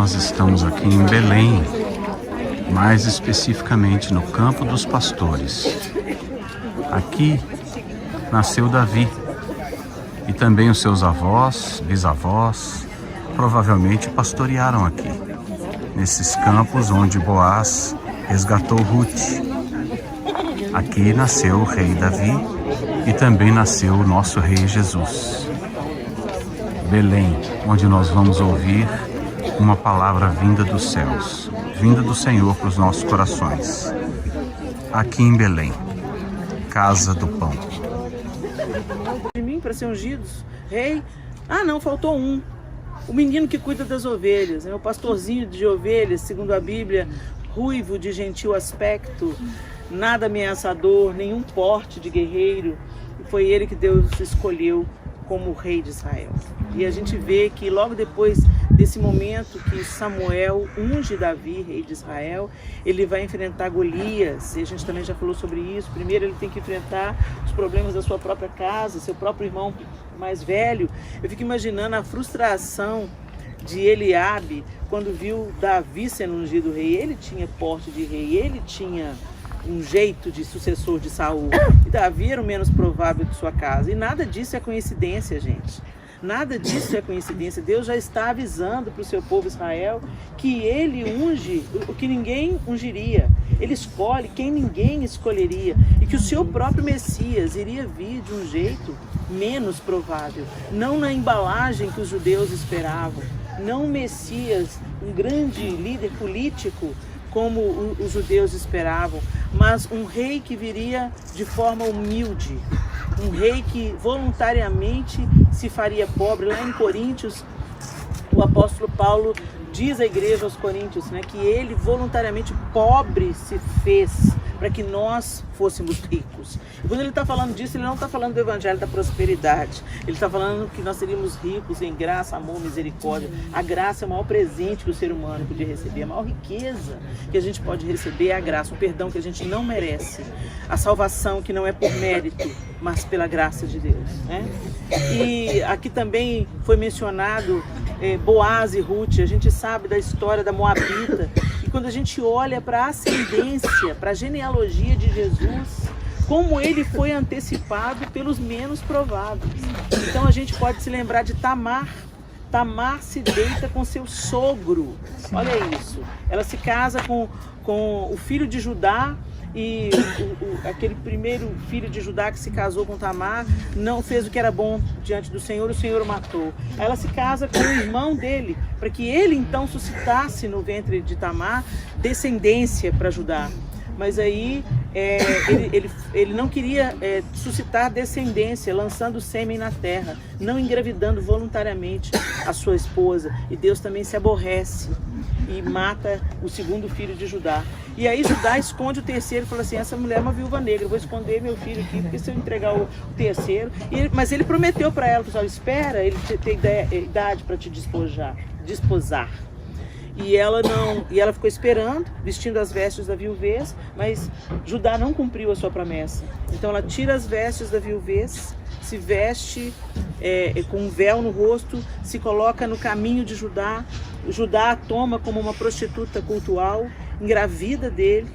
nós estamos aqui em Belém, mais especificamente no Campo dos Pastores. Aqui nasceu Davi e também os seus avós, bisavós, provavelmente pastorearam aqui, nesses campos onde Boaz resgatou Ruth. Aqui nasceu o rei Davi e também nasceu o nosso rei Jesus. Belém, onde nós vamos ouvir uma palavra vinda dos céus, vinda do Senhor para os nossos corações. Aqui em Belém, casa do pão. De mim para ser ungidos, rei. Ah, não, faltou um. O menino que cuida das ovelhas, o pastorzinho de ovelhas, segundo a Bíblia, ruivo de gentil aspecto, nada ameaçador, nenhum porte de guerreiro. E foi ele que Deus escolheu como rei de Israel. E a gente vê que logo depois desse momento que Samuel unge Davi, rei de Israel, ele vai enfrentar Golias, e a gente também já falou sobre isso. Primeiro ele tem que enfrentar os problemas da sua própria casa, seu próprio irmão mais velho. Eu fico imaginando a frustração de Eliabe quando viu Davi sendo ungido rei. Ele tinha porte de rei, ele tinha um jeito de sucessor de Saul, e Davi era o menos provável de sua casa. E nada disso é coincidência, gente. Nada disso é coincidência. Deus já está avisando para o seu povo Israel que ele unge o que ninguém ungiria. Ele escolhe quem ninguém escolheria. E que o seu próprio Messias iria vir de um jeito menos provável. Não na embalagem que os judeus esperavam. Não um Messias, um grande líder político, como os judeus esperavam, mas um rei que viria de forma humilde, um rei que voluntariamente se faria pobre. Lá em Coríntios, o apóstolo Paulo diz à igreja aos Coríntios, que ele voluntariamente pobre se fez para que nós fôssemos ricos. E quando ele está falando disso, ele não está falando do evangelho da prosperidade. Ele está falando que nós seríamos ricos em graça, amor, misericórdia. A graça é o maior presente que o ser humano podia receber. A maior riqueza que a gente pode receber é a graça, o perdão que a gente não merece. A salvação que não é por mérito, mas pela graça de Deus. E aqui também foi mencionado Boaz e Ruth. A gente sabe da história da Moabita. E quando a gente olha para a ascendência, para a genealogia de Jesus, como ele foi antecipado pelos menos prováveis. Então a gente pode se lembrar de Tamar. Tamar se deita com seu sogro. Olha isso. Ela se casa com o filho de Judá. E aquele primeiro filho de Judá que se casou com Tamar não fez o que era bom diante do Senhor, o Senhor o matou. Aí ela se casa com o irmão dele, para que ele então suscitasse no ventre de Tamar descendência para Judá. Mas aí ele não queria suscitar descendência, lançando sêmen na terra, não engravidando voluntariamente a sua esposa. E Deus também se aborrece e mata o segundo filho de Judá. E aí Judá esconde o terceiro e fala assim: essa mulher é uma viúva negra, eu vou esconder meu filho aqui, porque se eu entregar o terceiro... Mas ele prometeu para ela, pessoal, espera ele ter idade para te desposar. E ela ficou esperando, vestindo as vestes da viuvez, mas Judá não cumpriu a sua promessa. Então ela tira as vestes da viuvez, se veste com um véu no rosto, se coloca no caminho de Judá. Judá a toma como uma prostituta cultual, engravida dele.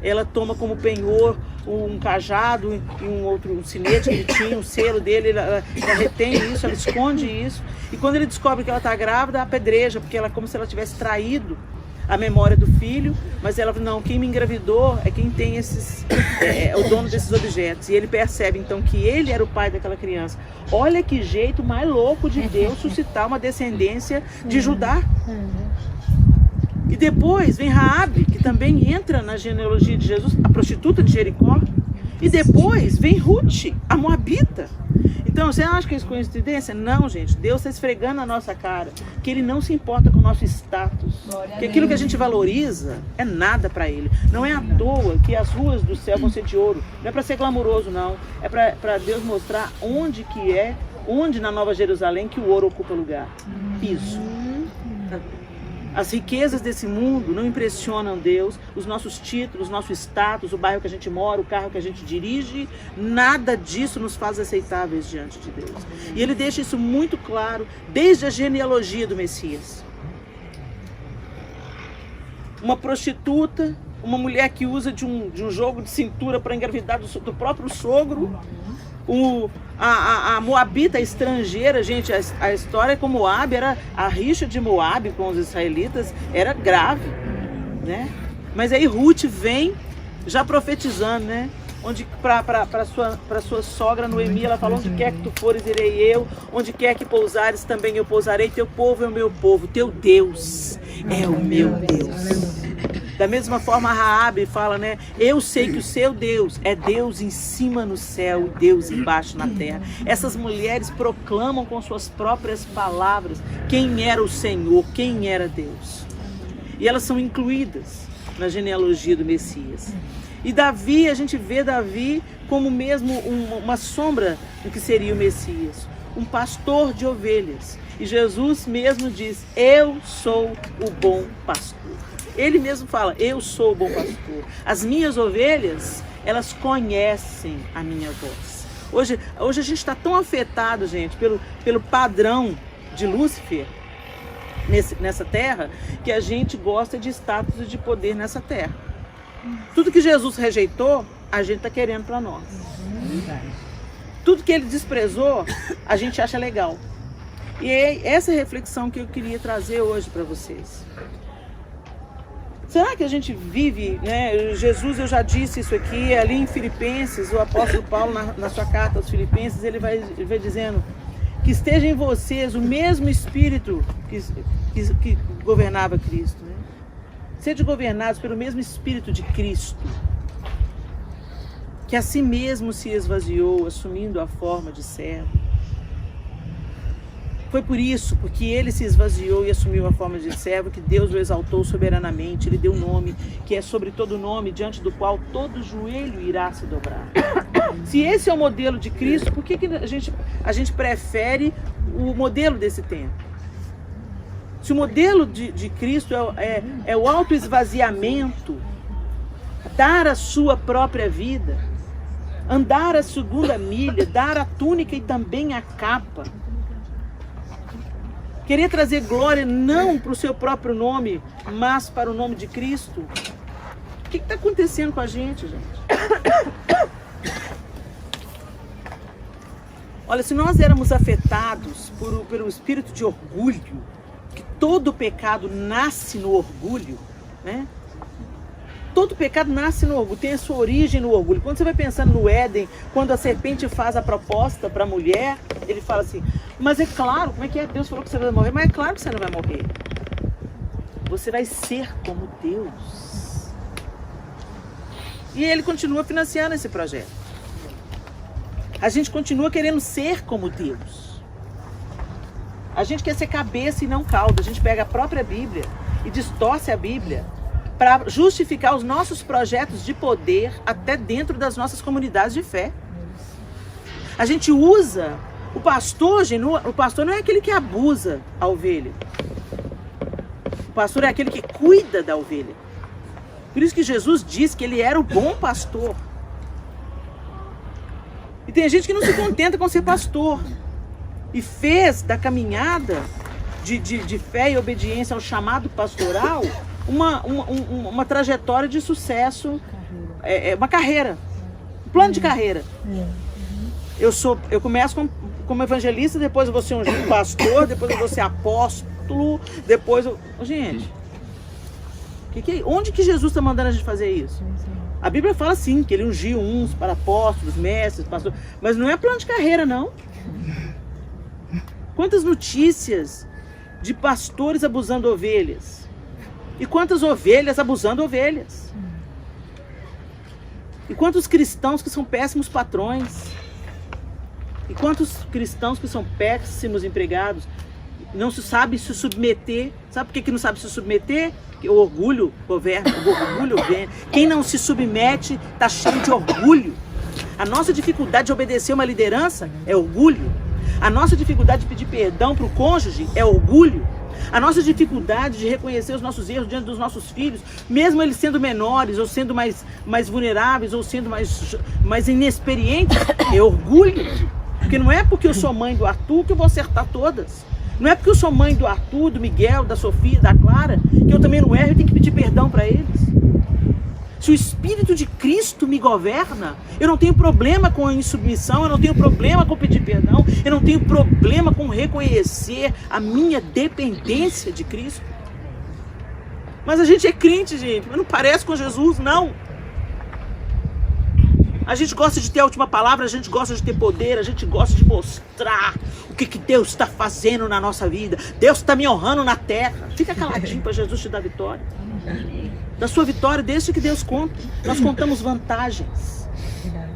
Ela toma como penhor um cajado e um sinete que ele tinha, um selo dele. Ela retém isso, ela esconde isso. E quando ele descobre que ela está grávida, apedreja, porque ela é como se ela tivesse traído a memória do filho. Mas ela fala: não, quem me engravidou é quem tem é o dono desses objetos. E ele percebe então que ele era o pai daquela criança. Olha que jeito mais louco de Deus suscitar uma descendência de Judá. E depois vem Raabe, que também entra na genealogia de Jesus, a prostituta de Jericó. E depois vem Ruth, a Moabita. Então, você acha que isso é coincidência? Não, gente. Deus está esfregando na nossa cara que Ele não se importa com o nosso status. Que aquilo que a gente valoriza é nada para Ele. Não é à toa que as ruas do céu vão ser de ouro. Não é para ser glamouroso, não. É para Deus mostrar onde na Nova Jerusalém que o ouro ocupa lugar. Piso. As riquezas desse mundo não impressionam Deus, os nossos títulos, nosso status, o bairro que a gente mora, o carro que a gente dirige, nada disso nos faz aceitáveis diante de Deus. E Ele deixa isso muito claro desde a genealogia do Messias. uma prostituta, uma mulher que usa de um jogo de cintura para engravidar do próprio sogro, a moabita estrangeira. Gente, a história com Moab, a rixa de Moab com os israelitas era grave, né? Mas aí Ruth vem já profetizando, né? Onde para sua sogra Noemi, ela falou: onde quer que tu fores, irei eu, onde quer que pousares, também eu pousarei, teu povo é o meu povo, teu Deus é o meu Deus. Da mesma forma, Raabe fala, né? Eu sei que o seu Deus é Deus em cima no céu, Deus embaixo na terra. Essas mulheres proclamam com suas próprias palavras quem era o Senhor, quem era Deus. E elas são incluídas na genealogia do Messias. E Davi, a gente vê Davi como mesmo uma sombra do que seria o Messias, um pastor de ovelhas. E Jesus mesmo diz: eu sou o bom pastor. Ele mesmo fala: eu sou o bom pastor. As minhas ovelhas, elas conhecem a minha voz. Hoje a gente está tão afetado, gente, pelo padrão de Lúcifer nessa terra, que a gente gosta de status e de poder nessa terra. Tudo que Jesus rejeitou, a gente está querendo para nós. Tudo que ele desprezou, a gente acha legal. E é essa reflexão que eu queria trazer hoje para vocês. Será que a gente vive, né? Jesus, eu já disse isso aqui, ali em Filipenses, o apóstolo Paulo, na sua carta aos Filipenses, ele vai dizendo que esteja em vocês o mesmo Espírito que governava Cristo, né? Sede governados pelo mesmo Espírito de Cristo, que a si mesmo se esvaziou, assumindo a forma de servo. Foi por isso, porque ele se esvaziou e assumiu a forma de servo, que Deus o exaltou soberanamente. Ele deu um nome que é sobre todo nome, diante do qual todo joelho irá se dobrar. Se esse é o modelo de Cristo, por que a gente prefere o modelo desse tempo? Se o modelo de Cristo é o autoesvaziamento, dar a sua própria vida, andar a segunda milha, dar a túnica e também a capa, querer trazer glória não para o seu próprio nome, mas para o nome de Cristo, o que está acontecendo com a gente, gente? Olha, se nós éramos afetados pelo espírito de orgulho, que todo pecado nasce no orgulho, né? Todo pecado nasce no orgulho, tem a sua origem no orgulho. Quando você vai pensando no Éden, quando a serpente faz a proposta para a mulher, ele fala assim: mas é claro, como é que é? Deus falou que você vai morrer, mas é claro que você não vai morrer. Você vai ser como Deus. E ele continua financiando esse projeto. A gente continua querendo ser como Deus. A gente quer ser cabeça e não cauda. A gente pega a própria Bíblia e distorce a Bíblia para justificar os nossos projetos de poder até dentro das nossas comunidades de fé. A gente usa o pastor, o pastor não é aquele que abusa a ovelha. O pastor é aquele que cuida da ovelha. Por isso que Jesus disse que ele era o bom pastor. E tem gente que não se contenta com ser pastor. E fez da caminhada de fé e obediência ao chamado pastoral uma trajetória de sucesso, uma carreira, um plano de carreira. Eu começo como evangelista, depois eu vou ser um pastor, depois eu vou ser apóstolo, depois eu... Gente, onde que Jesus está mandando a gente fazer isso? A Bíblia fala sim, que ele ungiu uns para apóstolos, mestres, pastores, mas não é plano de carreira, não. Quantas notícias de pastores abusando ovelhas? E quantas ovelhas abusando ovelhas? E quantos cristãos que são péssimos patrões? E quantos cristãos que são péssimos empregados? Não se sabe se submeter. Sabe por que não sabe se submeter? Porque o orgulho governa. O orgulho vem. Quem não se submete está cheio de orgulho. A nossa dificuldade de obedecer uma liderança é orgulho. A nossa dificuldade de pedir perdão para o cônjuge é orgulho. A nossa dificuldade de reconhecer os nossos erros diante dos nossos filhos, mesmo eles sendo menores, ou sendo mais vulneráveis, ou sendo mais inexperientes, é orgulho. Porque não é porque eu sou mãe do Arthur que eu vou acertar todas. Não é porque eu sou mãe do Arthur, do Miguel, da Sofia, da Clara, que eu também não erro e tenho que pedir perdão para eles. Se o Espírito de Cristo me governa, eu não tenho problema com a insubmissão, eu não tenho problema com pedir perdão, eu não tenho problema com reconhecer a minha dependência de Cristo. Mas a gente é crente, gente, mas não parece com Jesus, não. A gente gosta de ter a última palavra, a gente gosta de ter poder, a gente gosta de mostrar o que Deus está fazendo na nossa vida. Deus está me honrando na terra. Fica caladinho para Jesus te dar vitória. Da sua vitória, deixa que Deus conta. Nós contamos vantagens.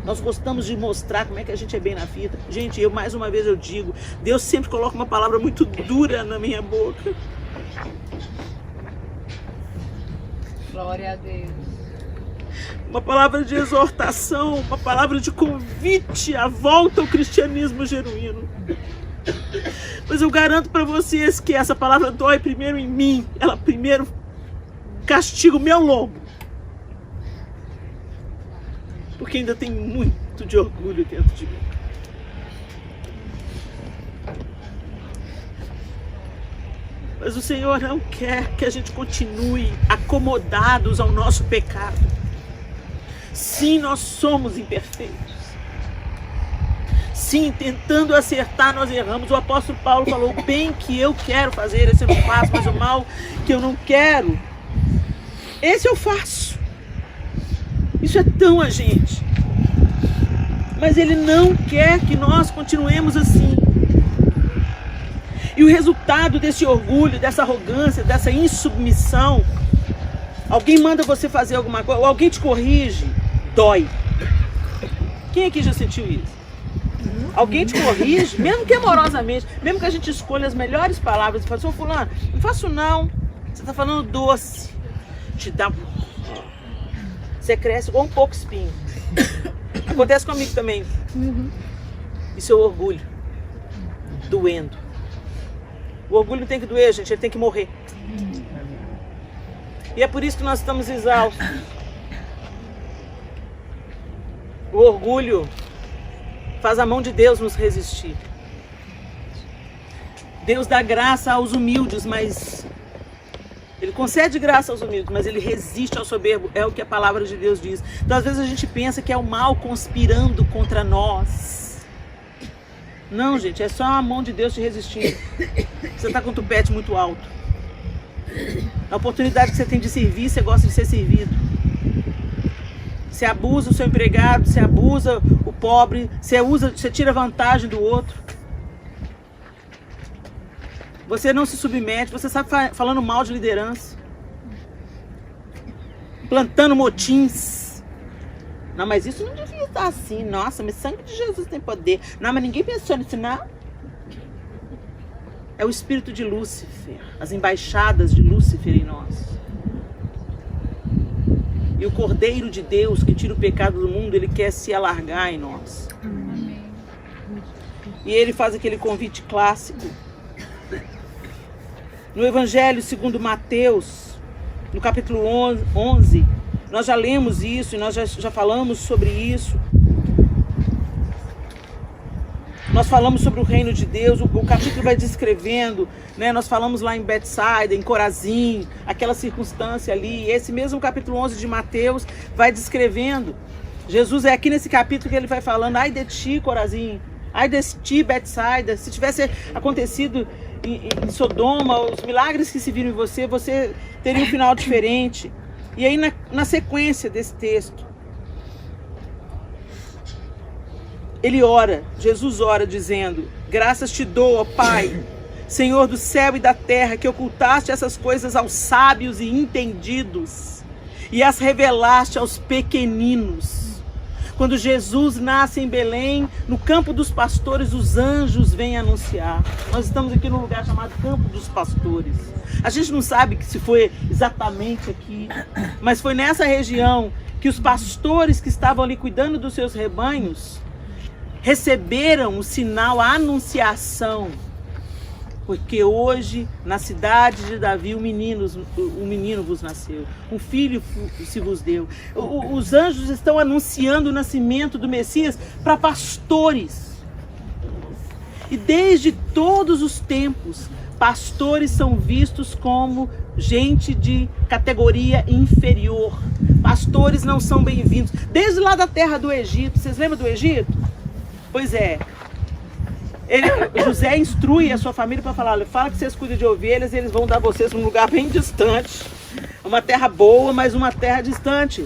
Nós gostamos de mostrar como é que a gente é bem na vida. Gente, mais uma vez eu digo, Deus sempre coloca uma palavra muito dura na minha boca. Glória a Deus. Uma palavra de exortação, uma palavra de convite à volta ao cristianismo genuíno. Mas eu garanto para vocês que essa palavra dói primeiro em mim. Ela primeiro castiga o meu lombo. Porque ainda tem muito de orgulho dentro de mim. Mas o Senhor não quer que a gente continue acomodados ao nosso pecado. Sim, nós somos imperfeitos. Sim, tentando acertar, nós erramos. O apóstolo Paulo falou: o bem que eu quero fazer, esse eu não faço, mas o mal que eu não quero, esse eu faço. Isso é tão a gente. Mas Ele não quer que nós continuemos assim. E o resultado desse orgulho, dessa arrogância, dessa insubmissão, alguém manda você fazer alguma coisa, ou alguém te corrige, dói. Quem aqui já sentiu isso? Alguém te corrige, mesmo que amorosamente, mesmo que a gente escolha as melhores palavras e fala: ô fulano, não faço não, você está falando doce, te dá, você cresce com um pouco espinho. Acontece comigo também. Isso é o orgulho doendo. O orgulho não tem que doer, gente, ele tem que morrer. E é por isso que nós estamos exaustos. O orgulho faz a mão de Deus nos resistir. Deus dá graça aos humildes, mas Ele concede graça aos humildes, mas Ele resiste ao soberbo. É o que a palavra de Deus diz. Então, às vezes a gente pensa que é o mal conspirando contra nós. Não, gente, é só a mão de Deus te resistindo. Você está com o tupete muito alto. A oportunidade que você tem de servir, você gosta de ser servido. Você abusa o seu empregado, você abusa o pobre, você tira vantagem do outro. Você não se submete, você sabe falando mal de liderança. Plantando motins. Não, mas isso não devia estar assim. Nossa, mas sangue de Jesus tem poder. Não, mas ninguém pensou nisso, não. É o espírito de Lúcifer, as embaixadas de Lúcifer em nós. E o Cordeiro de Deus que tira o pecado do mundo, ele quer se alargar em nós. Amém. E ele faz aquele convite clássico. No Evangelho segundo Mateus, no capítulo 11, nós já lemos isso e nós já falamos sobre isso. Nós falamos sobre o reino de Deus, o capítulo vai descrevendo, né? Nós falamos lá em Betsaida, em Corazim, aquela circunstância ali. Esse mesmo capítulo 11 de Mateus vai descrevendo. Jesus é aqui nesse capítulo que ele vai falando: ai de ti, Corazim, ai de ti, Betsaida. Se tivesse acontecido em Sodoma, os milagres que se viram em você, você teria um final diferente. E aí na sequência desse texto, ele ora, Jesus ora dizendo: graças te dou, ó Pai, Senhor do céu e da terra, que ocultaste essas coisas aos sábios e entendidos e as revelaste aos pequeninos. Quando Jesus nasce em Belém, no campo dos pastores, os anjos vêm anunciar. Nós estamos aqui num lugar chamado Campo dos Pastores. A gente não sabe se foi exatamente aqui, mas foi nessa região que os pastores que estavam ali cuidando dos seus rebanhos receberam o sinal, a anunciação, porque hoje na cidade de Davi um menino vos nasceu, um filho se vos deu. Os anjos estão anunciando o nascimento do Messias para pastores. E desde todos os tempos, pastores são vistos como gente de categoria inferior. Pastores não são bem-vindos. Desde lá da terra do Egito, vocês lembram do Egito? Pois é. José instrui a sua família para falar: olha, fala que vocês cuidam de ovelhas e eles vão dar vocês para um lugar bem distante. Uma terra boa, mas uma terra distante.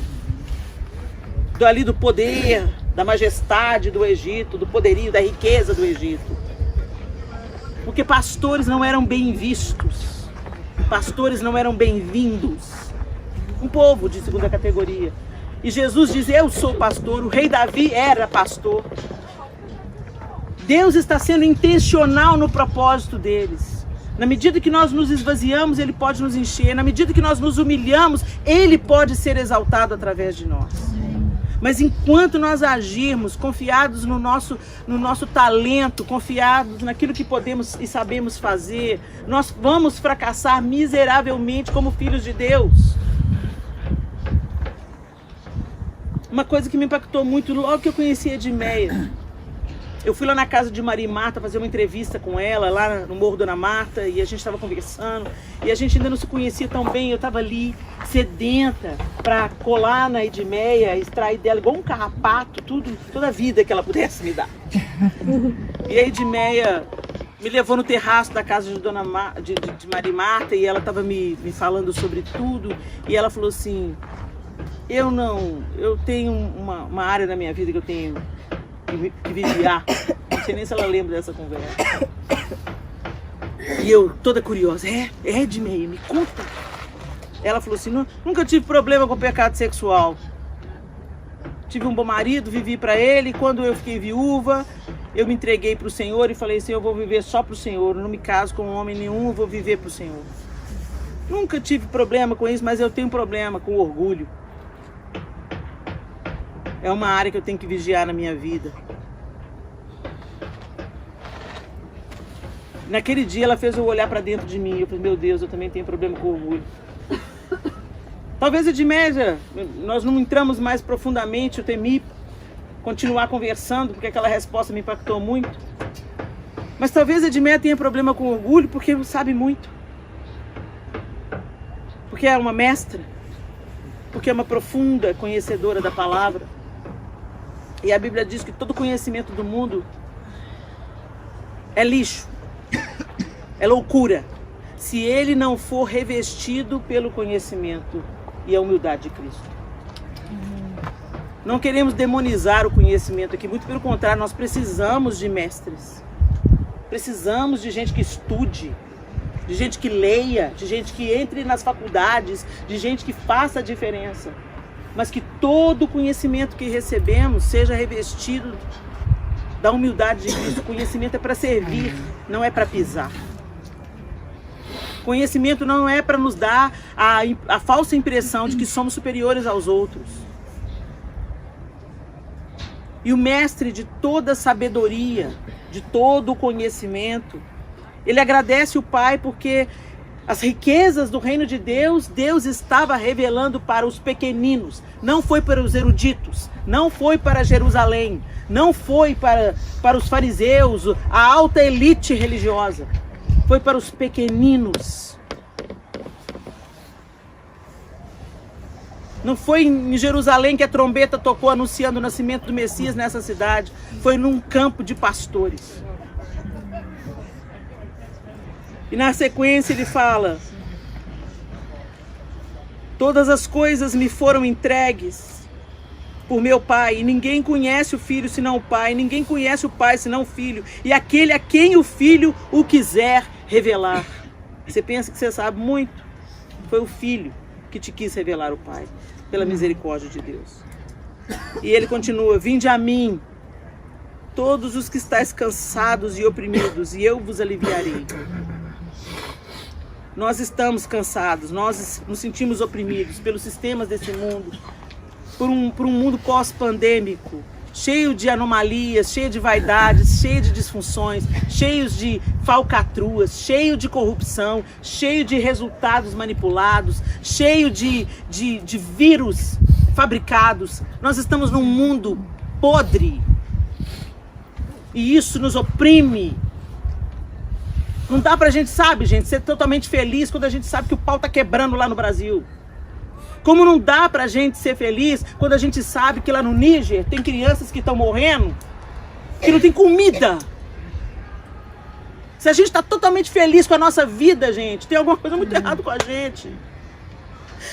Ali do poder, da majestade do Egito, do poderio, da riqueza do Egito. Porque pastores não eram bem vistos. Pastores não eram bem-vindos. Um povo de segunda categoria. E Jesus diz: eu sou pastor. O rei Davi era pastor. Deus está sendo intencional no propósito deles. Na medida que nós nos esvaziamos, Ele pode nos encher. Na medida que nós nos humilhamos, Ele pode ser exaltado através de nós. Mas enquanto nós agirmos confiados no nosso talento, confiados naquilo que podemos e sabemos fazer, nós vamos fracassar miseravelmente como filhos de Deus. Uma coisa que me impactou muito logo que eu conheci a Edmeia. Eu fui lá na casa de Maria e Marta fazer uma entrevista com ela, lá no Morro Dona Marta, e a gente estava conversando, e a gente ainda não se conhecia tão bem. Eu estava ali, sedenta, para colar na Edmeia, extrair dela, igual um carrapato, toda a vida que ela pudesse me dar. E a Edmeia me levou no terraço da casa de Maria e Marta, e ela estava me falando sobre tudo, e ela falou assim: eu tenho uma área na minha vida que eu tenho que vigiar. Não sei nem se ela lembra dessa conversa. E eu, toda curiosa: Edmeia, me conta. Ela falou assim: nunca tive problema com pecado sexual. Tive um bom marido, vivi para ele. E quando eu fiquei viúva, eu me entreguei para o Senhor e falei assim: eu vou viver só para o Senhor. Não me caso com homem nenhum, eu vou viver para o Senhor. Nunca tive problema com isso, mas eu tenho problema com orgulho. É uma área que eu tenho que vigiar na minha vida. Naquele dia ela fez eu olhar para dentro de mim. Eu falei: meu Deus, eu também tenho problema com orgulho. Talvez Edmeia, nós não entramos mais profundamente. Eu temi continuar conversando, porque aquela resposta me impactou muito. Mas talvez Edmeia tenha problema com orgulho porque não sabe muito. Porque é uma mestra. Porque é uma profunda conhecedora da palavra. E a Bíblia diz que todo conhecimento do mundo é lixo, é loucura, se ele não for revestido pelo conhecimento e a humildade de Cristo. Não queremos demonizar o conhecimento aqui, muito pelo contrário, nós precisamos de mestres. Precisamos de gente que estude, de gente que leia, de gente que entre nas faculdades, de gente que faça a diferença. Mas que todo o conhecimento que recebemos seja revestido da humildade de Cristo. O conhecimento é para servir, não é para pisar. Conhecimento não é para nos dar a falsa impressão de que somos superiores aos outros. E o mestre de toda sabedoria, de todo o conhecimento, ele agradece o Pai porque as riquezas do reino de Deus, Deus estava revelando para os pequeninos. Não foi para os eruditos, não foi para Jerusalém, não foi para os fariseus, a alta elite religiosa. Foi para os pequeninos. Não foi em Jerusalém que a trombeta tocou anunciando o nascimento do Messias nessa cidade. Foi num campo de pastores. E na sequência ele fala: todas as coisas me foram entregues por meu Pai, e ninguém conhece o Filho senão o Pai, ninguém conhece o Pai senão o Filho, e aquele a quem o Filho o quiser revelar. Você pensa que você sabe muito? Foi o Filho que te quis revelar o Pai, pela misericórdia de Deus. E ele continua: vinde a mim, todos os que estáis cansados e oprimidos, e eu vos aliviarei. Nós estamos cansados, nós nos sentimos oprimidos pelos sistemas desse mundo, por um mundo pós-pandêmico, cheio de anomalias, cheio de vaidades, cheio de disfunções, cheio de falcatruas, cheio de corrupção, cheio de resultados manipulados, cheio de vírus fabricados. Nós estamos num mundo podre e isso nos oprime Não dá pra gente, sabe, gente, ser totalmente feliz quando a gente sabe que o pau tá quebrando lá no Brasil. Como não dá pra gente ser feliz quando a gente sabe que lá no Níger tem crianças que estão morrendo, que não tem comida. Se a gente tá totalmente feliz com a nossa vida, gente, tem alguma coisa muito errada com a gente.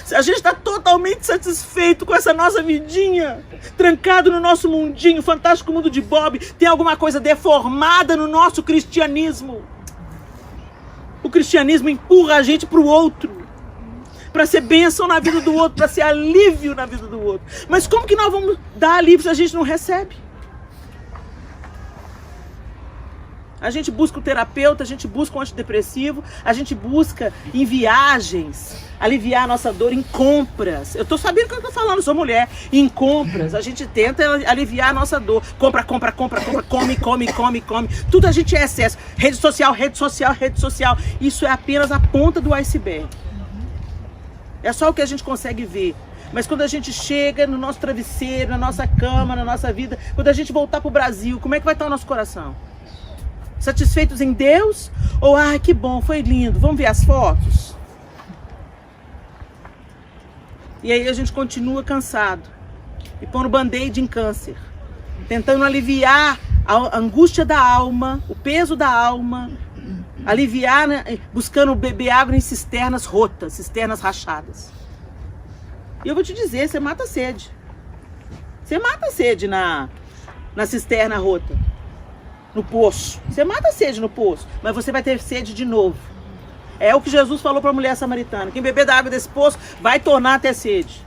Se a gente está totalmente satisfeito com essa nossa vidinha, trancado no nosso mundinho, fantástico mundo de Bob, tem alguma coisa deformada no nosso cristianismo. O cristianismo empurra a gente para o outro, para ser bênção na vida do outro, para ser alívio na vida do outro. Mas como que nós vamos dar alívio se a gente não recebe? A gente busca o terapeuta, a gente busca o antidepressivo, a gente busca em viagens aliviar a nossa dor, em compras. Eu tô sabendo o que eu tô falando, sou mulher. Em compras, a gente tenta aliviar a nossa dor. Compra, come. Tudo a gente é excesso. Rede social. Isso é apenas a ponta do iceberg. É só o que a gente consegue ver. Mas quando a gente chega no nosso travesseiro, na nossa cama, na nossa vida, quando a gente voltar pro Brasil, como é que vai estar o nosso coração? Satisfeitos em Deus? Ou, que bom, foi lindo, vamos ver as fotos? E aí a gente continua cansado e pondo band-aid em câncer, tentando aliviar a angústia da alma, o peso da alma, aliviar, né, buscando beber água em cisternas rotas, cisternas rachadas. E eu vou te dizer, você mata a sede. Você mata a sede na cisterna rota. No poço. Você mata a sede no poço, mas você vai ter sede de novo. É o que Jesus falou para a mulher samaritana. Quem beber da água desse poço vai tornar a ter sede.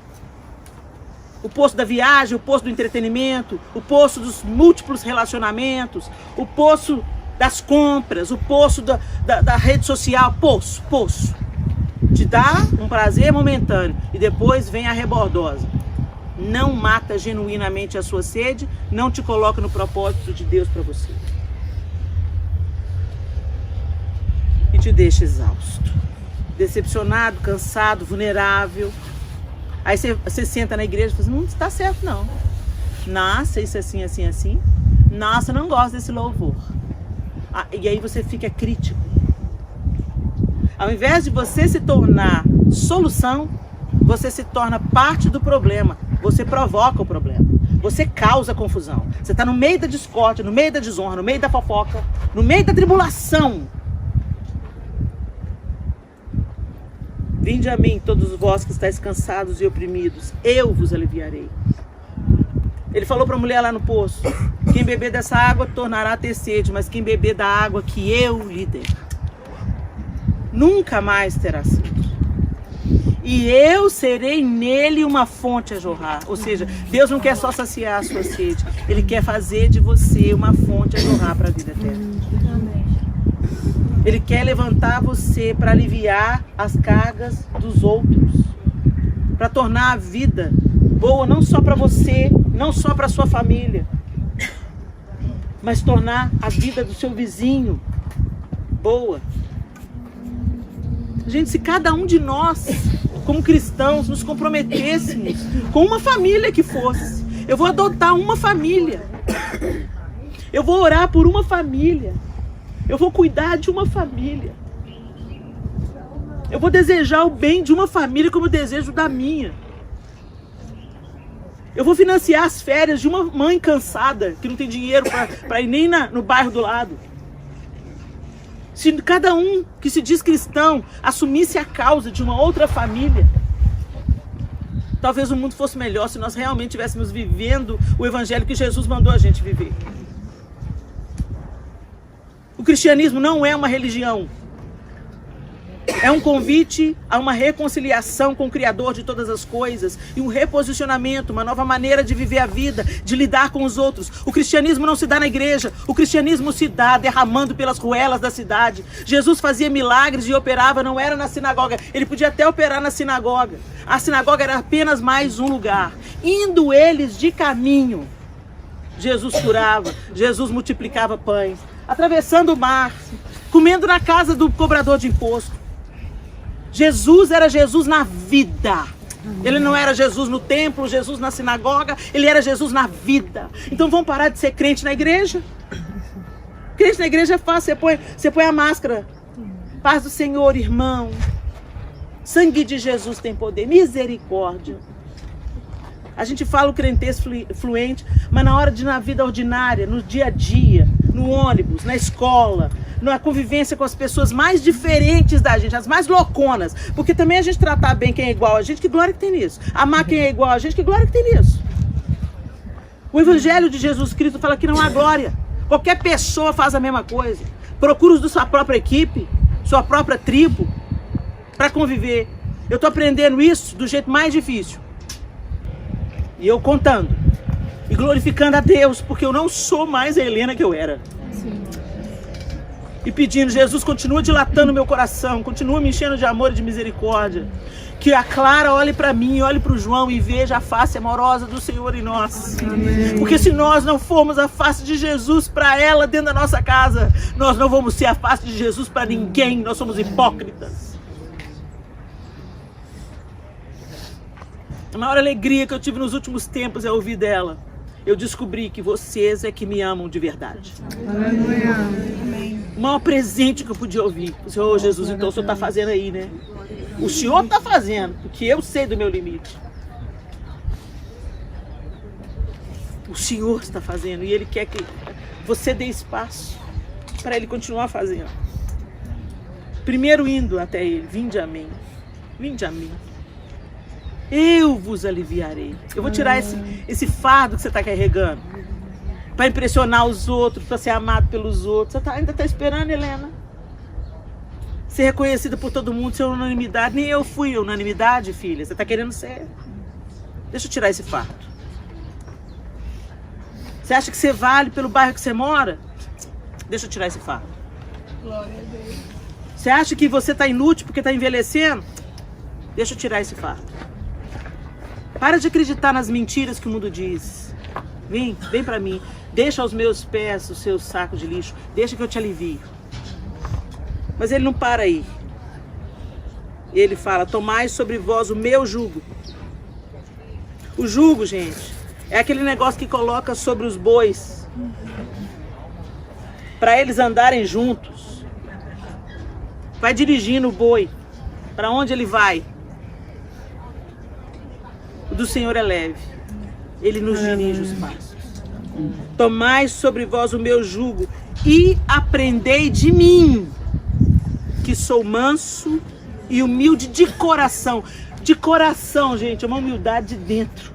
O poço da viagem, o poço do entretenimento, o poço dos múltiplos relacionamentos, o poço das compras, o poço da rede social. Poço. Te dá um prazer momentâneo e depois vem a rebordosa. Não mata genuinamente a sua sede, não te coloca no propósito de Deus para você. E te deixa exausto, decepcionado, cansado, vulnerável. Aí você senta na igreja e fala assim, não está certo não. Nossa, isso assim. Nossa, eu não gosto desse louvor. E aí você fica crítico. Ao invés de você se tornar solução, você se torna parte do problema. Você provoca o problema. Você causa confusão. Você está no meio da discórdia, no meio da desonra, no meio da fofoca, no meio da tribulação. Vinde a mim, todos vós que estáis cansados e oprimidos, eu vos aliviarei. Ele falou para a mulher lá no poço, quem beber dessa água tornará a ter sede, mas quem beber da água que eu lhe der, nunca mais terá sede. E eu serei nele uma fonte a jorrar. Ou seja, Deus não quer só saciar a sua sede, Ele quer fazer de você uma fonte a jorrar para a vida eterna. Ele quer levantar você para aliviar as cargas dos outros, para tornar a vida boa não só para você, não só para sua família, mas tornar a vida do seu vizinho boa. Gente, se cada um de nós, como cristãos, nos comprometêssemos com uma família que fosse, eu vou adotar uma família, eu vou orar por uma família, eu vou cuidar de uma família, eu vou desejar o bem de uma família como eu desejo da minha. Eu vou financiar as férias de uma mãe cansada, que não tem dinheiro para ir nem no bairro do lado. Se cada um que se diz cristão assumisse a causa de uma outra família, talvez o mundo fosse melhor se nós realmente estivéssemos vivendo o evangelho que Jesus mandou a gente viver. O cristianismo não é uma religião. É um convite a uma reconciliação com o Criador de todas as coisas e um reposicionamento, uma nova maneira de viver a vida, de lidar com os outros. O cristianismo não se dá na igreja, o cristianismo se dá derramando pelas ruelas da cidade. Jesus fazia milagres e operava, não era na sinagoga, ele podia até operar na sinagoga. A sinagoga era apenas mais um lugar. Indo eles de caminho, Jesus curava, Jesus multiplicava pães, atravessando o mar, comendo na casa do cobrador de imposto. Jesus era Jesus na vida. Ele não era Jesus no templo, Jesus na sinagoga, ele era Jesus na vida. Então vamos parar de ser crente na igreja? Crente na igreja é fácil, você põe a máscara Paz do Senhor, irmão. Sangue de Jesus tem poder. Misericórdia. A gente fala o crentez fluente, mas na hora de na vida ordinária, no dia a dia, no ônibus, na escola, na convivência com as pessoas mais diferentes da gente, as mais louconas. Porque também a gente tratar bem quem é igual a gente, que glória que tem nisso. Amar quem é igual a gente, que glória que tem nisso. O Evangelho de Jesus Cristo fala que não há glória. Qualquer pessoa faz a mesma coisa. Procura os da sua própria equipe, sua própria tribo, para conviver. Eu estou aprendendo isso do jeito mais difícil. E eu contando. E glorificando a Deus, porque eu não sou mais a Helena que eu era. Sim. E pedindo, Jesus, continua dilatando meu coração, continua me enchendo de amor e de misericórdia. Que a Clara olhe para mim, olhe para o João e veja a face amorosa do Senhor em nós. Amém. Porque se nós não formos a face de Jesus para ela dentro da nossa casa, nós não vamos ser a face de Jesus para ninguém, nós somos hipócritas. A maior alegria que eu tive nos últimos tempos é ouvir dela. Eu descobri que vocês é que me amam de verdade. Aleluia. O maior presente que eu podia ouvir. O Senhor, Jesus, então o Senhor está fazendo aí, né? O Senhor está fazendo, porque eu sei do meu limite. O Senhor está fazendo e Ele quer que você dê espaço para Ele continuar fazendo. Primeiro indo até Ele, vinde a mim, vinde a mim. Eu vos aliviarei. Eu vou tirar esse fardo que você está carregando. Para impressionar os outros, para ser amado pelos outros. Você ainda está esperando, Helena? Ser reconhecida por todo mundo, ser unanimidade. Nem eu fui unanimidade, filha. Você está querendo ser. Deixa eu tirar esse fardo. Você acha que você vale pelo bairro que você mora? Deixa eu tirar esse fardo. Glória a Deus. Você acha que você está inútil porque está envelhecendo? Deixa eu tirar esse fardo. Para de acreditar nas mentiras que o mundo diz. Vem para mim. Deixa aos meus pés o seu saco de lixo. Deixa que eu te alivio. Mas ele não para aí. Ele fala, tomai sobre vós o meu jugo. O jugo, gente, é aquele negócio que coloca sobre os bois. Para eles andarem juntos. Vai dirigindo o boi. Para onde ele vai? O do Senhor é leve, Ele nos dirige os passos. Tomai sobre vós o meu jugo e aprendei de mim, que sou manso e humilde de coração. De coração, gente, é uma humildade de dentro.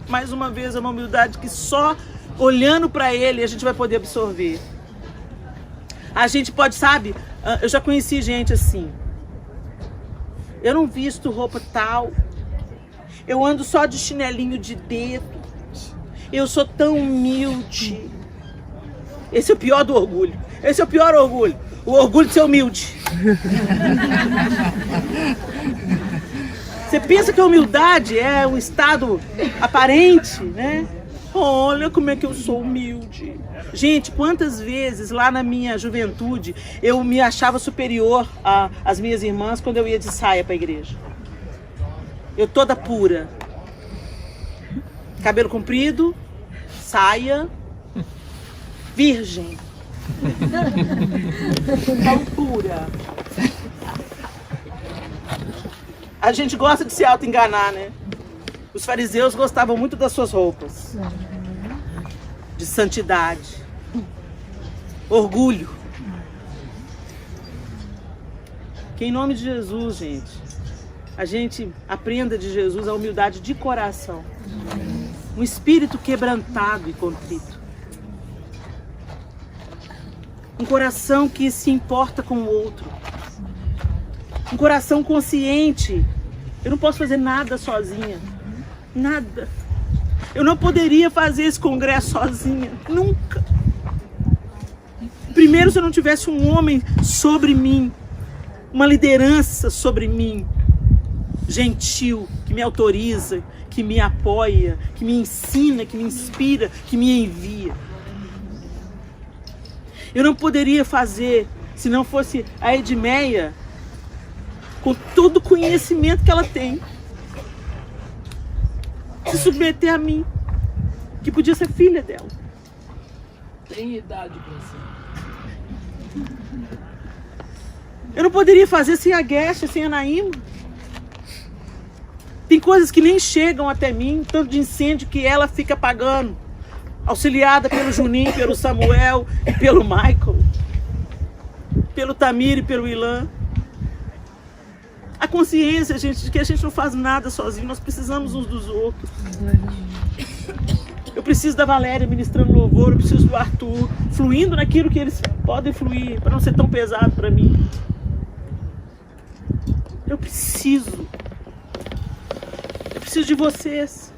Mais uma vez, é uma humildade que só olhando para Ele a gente vai poder absorver. A gente pode, sabe, eu já conheci gente assim. Eu não visto roupa tal. Eu ando só de chinelinho de dedo. Eu sou tão humilde. Esse é o pior do orgulho. Esse é o pior orgulho. O orgulho de ser humilde. Você pensa que a humildade é um estado aparente, né? Olha como é que eu sou humilde. Gente, quantas vezes lá na minha juventude eu me achava superior às minhas irmãs quando eu ia de saia para a igreja. Eu toda pura. Cabelo comprido, saia, virgem. Tão pura. A gente gosta de se auto-enganar, né? Os fariseus gostavam muito das suas roupas. De santidade. Orgulho. Que em nome de Jesus, gente, a gente aprenda de Jesus a humildade de coração. Um espírito quebrantado e contrito. Um coração que se importa com o outro. Um coração consciente. Eu não posso fazer nada sozinha. Nada. Eu não poderia fazer esse congresso sozinha. Nunca. Primeiro, se eu não tivesse um homem sobre mim. Uma liderança sobre mim. Gentil, que me autoriza, que me apoia, que me ensina, que me inspira, que me envia. Eu não poderia fazer se não fosse a Edmeia, com todo o conhecimento que ela tem, se submeter a mim, que podia ser filha dela. Tem idade para ser. Eu não poderia fazer sem a Guest, sem a Naíma. Tem coisas que nem chegam até mim, tanto de incêndio que ela fica apagando. Auxiliada pelo Juninho, pelo Samuel e pelo Michael. Pelo Tamir e pelo Ilan. A consciência, gente, de que a gente não faz nada sozinho, nós precisamos uns dos outros. Eu preciso da Valéria ministrando louvor, eu preciso do Arthur fluindo naquilo que eles podem fluir, para não ser tão pesado para mim. Eu preciso de vocês.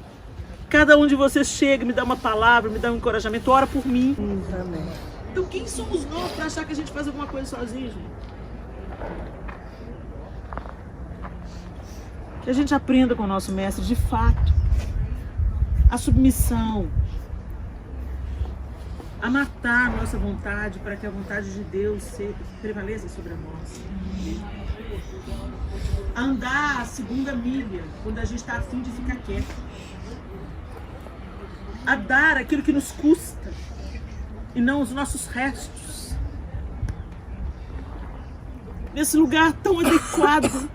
Cada um de vocês chega, me dá uma palavra, me dá um encorajamento, ora por mim. Amém. Então quem somos nós para achar que a gente faz alguma coisa sozinho, gente? Que a gente aprenda com o nosso mestre, de fato, a submissão, a matar a nossa vontade para que a vontade de Deus prevaleça sobre a nossa. A andar a segunda milha quando a gente está a fim de ficar quieto. A dar aquilo que nos custa e não os nossos restos. Nesse lugar tão adequado.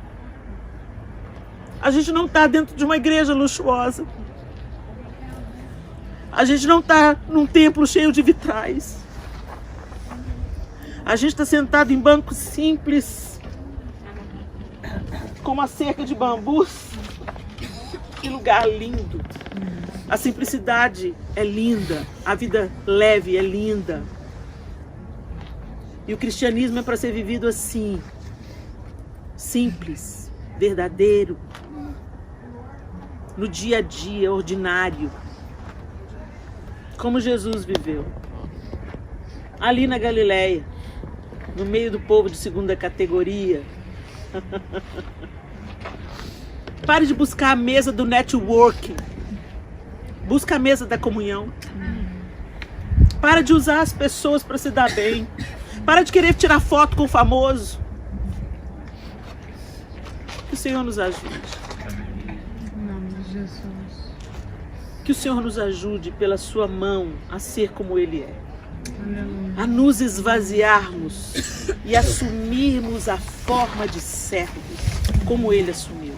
A gente não está dentro de uma igreja luxuosa. A gente não está num templo cheio de vitrais. A gente está sentado em bancos simples, com uma cerca de bambus. Que lugar lindo. A simplicidade é linda. A vida leve é linda. E o cristianismo é para ser vivido assim. Simples, verdadeiro. No dia a dia, ordinário. Como Jesus viveu. Ali na Galileia, no meio do povo de segunda categoria. Pare de buscar a mesa do networking. Busca a mesa da comunhão. Para de usar as pessoas para se dar bem. Para de querer tirar foto com o famoso. Que o Senhor nos ajude. Em nome de Jesus. Que o Senhor nos ajude pela sua mão a ser como Ele é. Aleluia. A nos esvaziarmos e assumirmos a forma de servos, como Ele assumiu.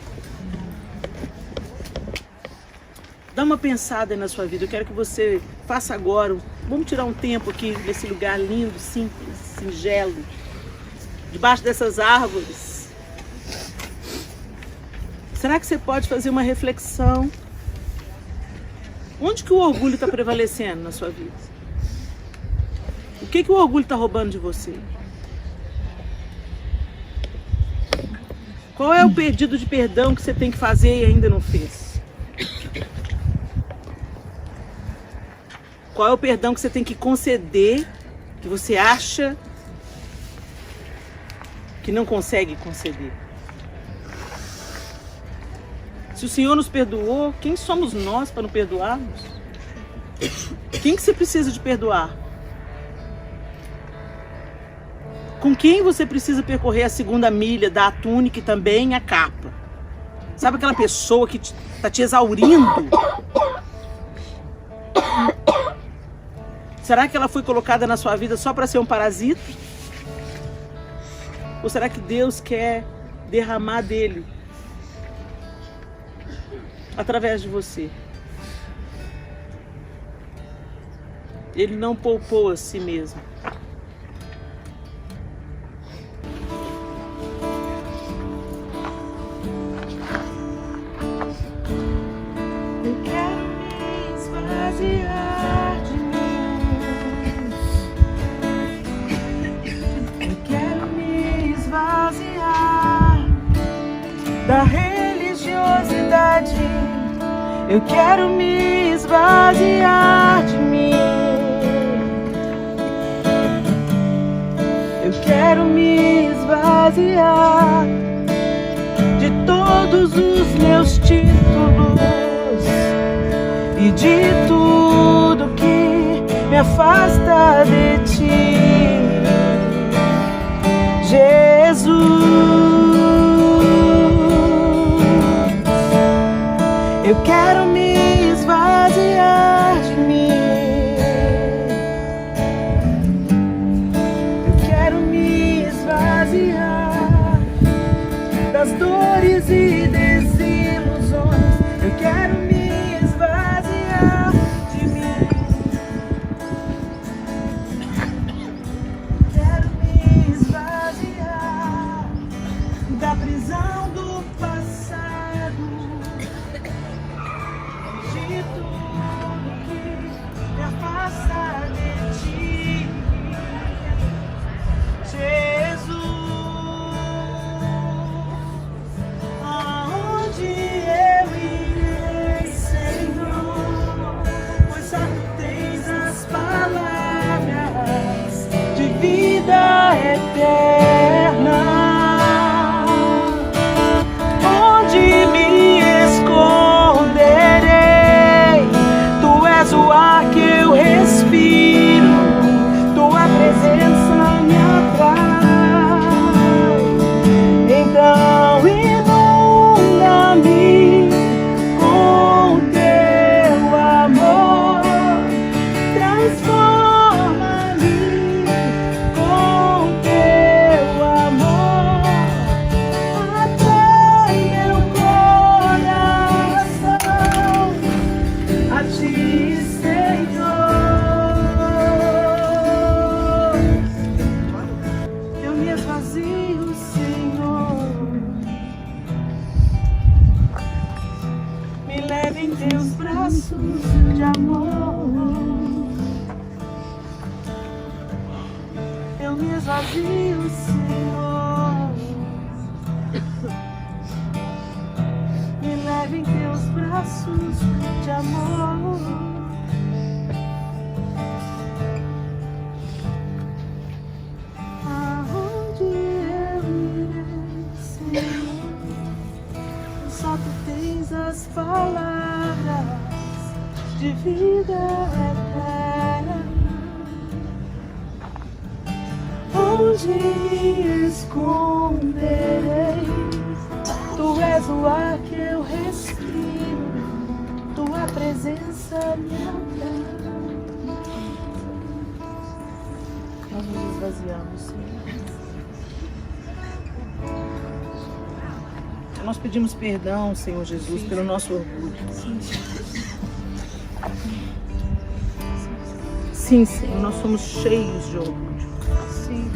Dá uma pensada aí na sua vida. Eu quero que você faça agora. Vamos tirar um tempo aqui nesse lugar lindo, simples, singelo, debaixo dessas árvores. Será que você pode fazer uma reflexão? Onde que o orgulho está prevalecendo na sua vida? O que o orgulho está roubando de você? Qual é o pedido de perdão que você tem que fazer e ainda não fez? Qual é o perdão que você tem que conceder, que você acha que não consegue conceder? Se o Senhor nos perdoou, quem somos nós para não perdoarmos? Quem que você precisa de perdoar? Com quem você precisa percorrer a segunda milha, dar a túnica e também a capa? Sabe aquela pessoa que está te exaurindo? Será que ela foi colocada na sua vida só para ser um parasita? Ou será que Deus quer derramar dele através de você? Ele não poupou a si mesmo. Eu quero me esvaziar de mim. Eu quero me esvaziar da religiosidade. Eu quero me esvaziar de mim. Eu quero me esvaziar de todos os meus títulos e de tudo que me afasta de ti, Jesus. Eu quero me esvaziar de mim. Eu quero me esvaziar ar que eu respiro, tua presença me atrai. Então inunda-me com teu amor, transforma-me com teu amor, atrai meu coração a ti, Senhor. Eu me esvazio, Senhor, me leve em teus braços de amor. Eu me esvazio, Senhor, me leve em teus braços de amor. Aonde eu irei, Senhor, só tu tens as palavras de vida eterna. Onde me esconderei? Tu és o ar que eu respiro, tua presença me atrai. Nós nos esvaziamos, Senhor. Nós pedimos perdão, Senhor Jesus, pelo nosso orgulho. Sim, Senhor, nós somos cheios de orgulho. Sim.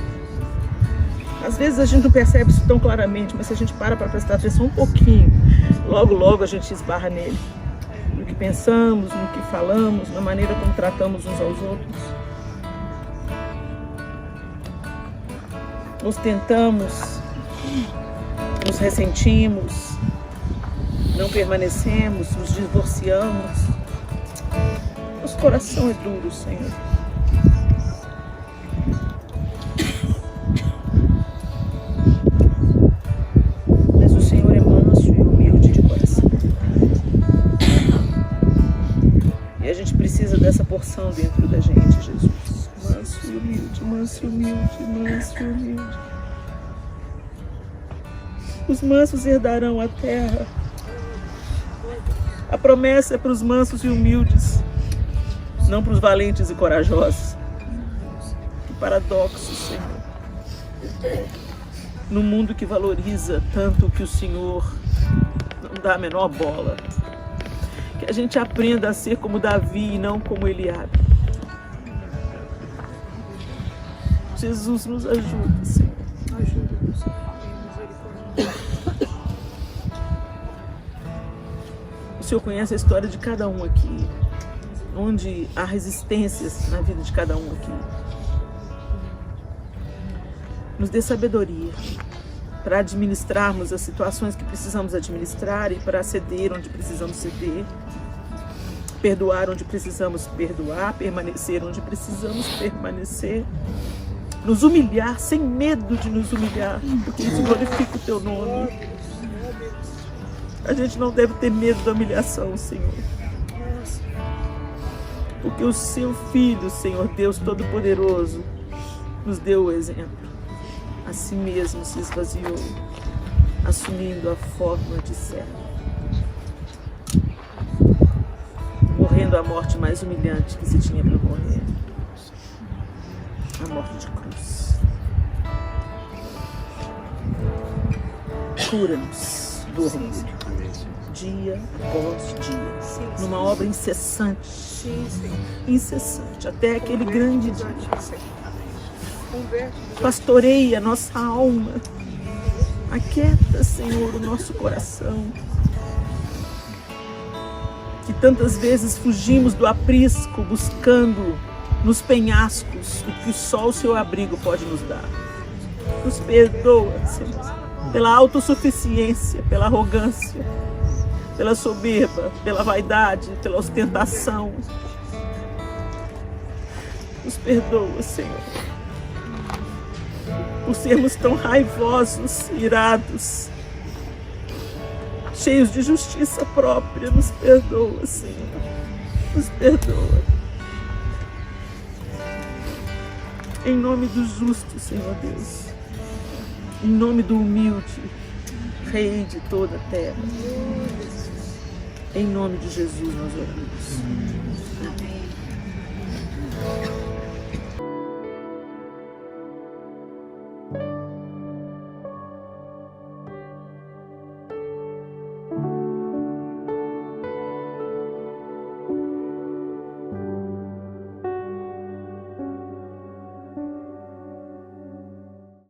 Às vezes a gente não percebe isso tão claramente, mas se a gente para prestar atenção um pouquinho, logo, logo a gente esbarra nele. No que pensamos, no que falamos, na maneira como tratamos uns aos outros. Nos tentamos, nos ressentimos, não permanecemos, nos divorciamos. Nosso coração é duro, Senhor. Mas o Senhor é manso e humilde de coração. E a gente precisa dessa porção dentro da gente, Jesus. Manso e humilde, manso e humilde, manso e humilde. Os mansos herdarão a terra. A promessa é para os mansos e humildes, não para os valentes e corajosos. Que paradoxo, Senhor. No mundo que valoriza tanto o que o Senhor não dá a menor bola. Que a gente aprenda a ser como Davi e não como Eliabe. Jesus, nos ajuda, Senhor. Ajuda-nos. O Senhor conhece a história de cada um aqui, onde há resistências na vida de cada um aqui. Nos dê sabedoria para administrarmos as situações que precisamos administrar e para ceder onde precisamos ceder, perdoar onde precisamos perdoar, permanecer onde precisamos permanecer, nos humilhar sem medo de nos humilhar, porque isso glorifica o teu nome. A gente não deve ter medo da humilhação, Senhor. Porque o seu Filho, Senhor Deus Todo-Poderoso, nos deu o exemplo. A si mesmo se esvaziou, assumindo a forma de servo, morrendo a morte mais humilhante que se tinha para morrer, a morte de cruz. Cura-nos do orgulho, dia após dia, numa obra incessante, incessante, até aquele grande dia. Pastoreia a nossa alma, aquieta, Senhor, o nosso coração, que tantas vezes fugimos do aprisco buscando nos penhascos o que só o seu abrigo pode nos dar. Nos perdoa, Senhor, pela autossuficiência, pela arrogância, pela soberba, pela vaidade, pela ostentação. Nos perdoa, Senhor, por sermos tão raivosos, irados, cheios de justiça própria. Nos perdoa, Senhor. Nos perdoa. Em nome do justo, Senhor Deus. Em nome do humilde, Rei de toda a terra. Em nome de Jesus nós oramos. Amém.